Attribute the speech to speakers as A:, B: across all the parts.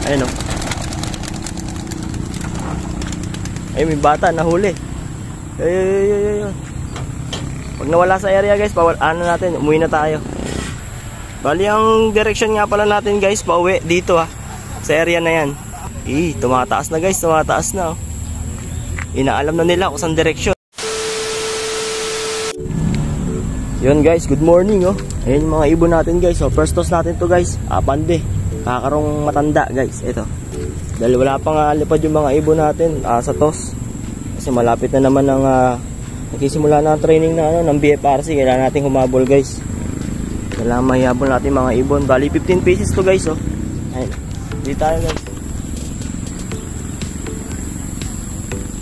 A: Ayun o. Ay, may bata nahuli. Ay. Pag nawala sa area guys, ano natin, umuwi na tayo. Bali ang direction nga pala natin guys, pauwi dito sa area na yan. Tumataas na guys, tumataas na. Inaalam na nila kung saan direction. Yun guys, good morning Ayun yung mga ibon natin guys. First toss natin to guys, pande. Kakarong matanda guys, ito. Dahil wala pang lipad yung mga ibon natin sa toss. Kasi malapit na naman ang nagsisimula na ang training na ng BFRC. Kailangan natin humabol guys. Kailangan mahihabol natin mga ibon. Bali 15 pieces to guys Ayun, hindi tayo guys.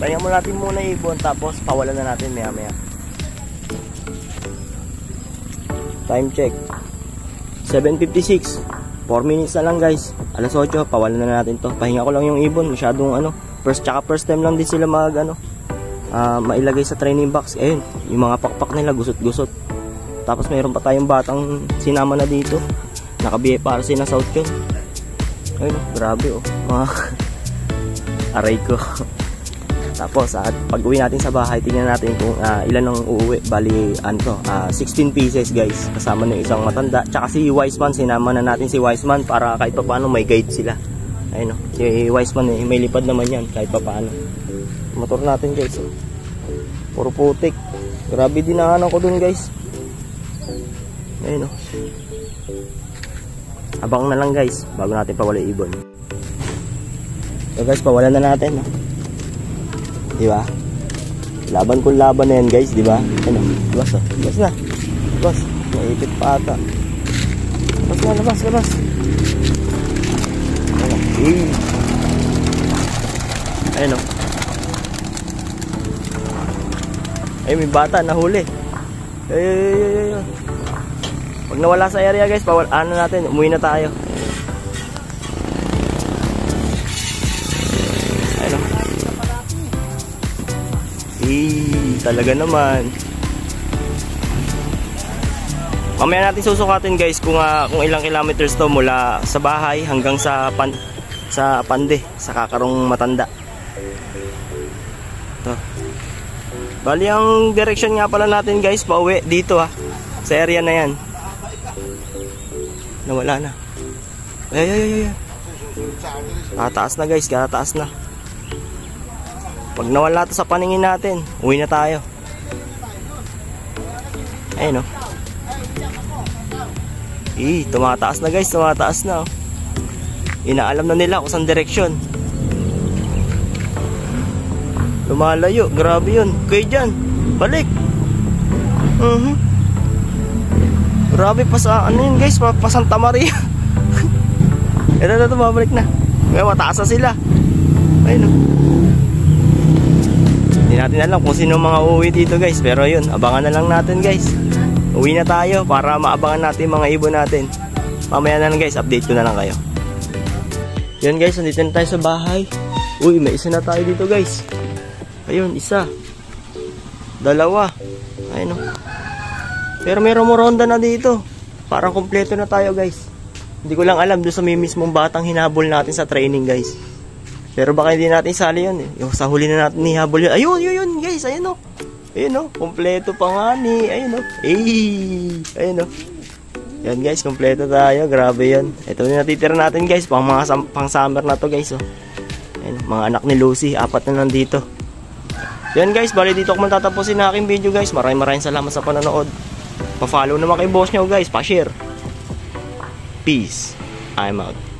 A: Pahinga mo natin muna ibon, tapos pawalan na natin maya maya. Time check 7:56, 4 minutes na lang guys. Alas 8, pawalan na natin to. Pahinga ko lang yung ibon, masyadong first time lang din sila mailagay sa training box. Ayun, yung mga pakpak nila gusot-gusot. Tapos mayroon pa tayong batang sinama na dito. Naka BFRC na South yun. Ayun, grabe mga aray ko. Tapos pag uwi natin sa bahay, tingnan natin kung ilan ang uuwi. Bali 16 pieces guys, kasama ng isang matanda. Tsaka si Wiseman, sinama na natin si Wiseman para kahit pa paano may guide sila. Ayun si Wiseman may lipad naman yan kahit pa paano. Motor natin guys puro putik. Grabe dinaanan ko dun guys. Ayun abang na lang guys bago natin pawala ibon. So guys, pawalan na natin diba? Laban kung laban na yan guys, diba? Ano? Labas na. Labas. Naipit pa ata. Labas. Ayun Ay, may bata nahuli. Ay. Pag nawala sa area guys, ano natin, umuwi na tayo. Talaga naman. Mamaya natin susukatin guys kung ilang kilometers to mula sa bahay hanggang sa pande, sa kakarong matanda. Ito. Bali ang direction nga pala natin guys, pauwi dito sa area na yan. Nawala na. Ay. Tataas na guys, tataas na. Pag nawala to sa paningin natin, uwi na tayo. Ayun tumataas na guys, tumataas na Inaalam na nila kung saan direksyon. Lumalayo, grabe yun. Kuya dyan, balik. Grabe pa sa yun guys, pa Santa Maria. Ito, mabalik na. Ngayon mataas na sila. Ayun Hindi natin alam kung sino mga uuwi dito guys. Pero yun, abangan na lang natin guys. Uwi na tayo para maabangan natin mga ibon natin. Mamaya na lang guys, update ko na lang kayo. Yun guys, nandito na tayo sa bahay. Uy, may isa na tayo dito guys. Ayun, isa. Dalawa. Ayun Pero mayroong ronda na dito. Parang kompleto na tayo guys. Hindi ko lang alam doon sa mismong batang hinabol natin sa training guys. Pero baka hindi natin sali yun Yung sa huli na natin nihabol yun. Ayun guys, ayun kompleto pa nga ayun ayun Yan guys, kompleto tayo. Grabe yan. Ito na natitira natin guys, pang summer na to guys ayun, mga anak ni Lucy, 4 na nandito. Yan guys, bali dito ako matatapusin na aking video guys. Maraming salamat sa panonood. Pa-follow naman kay boss nyo guys, pa-share. Peace. I'm out.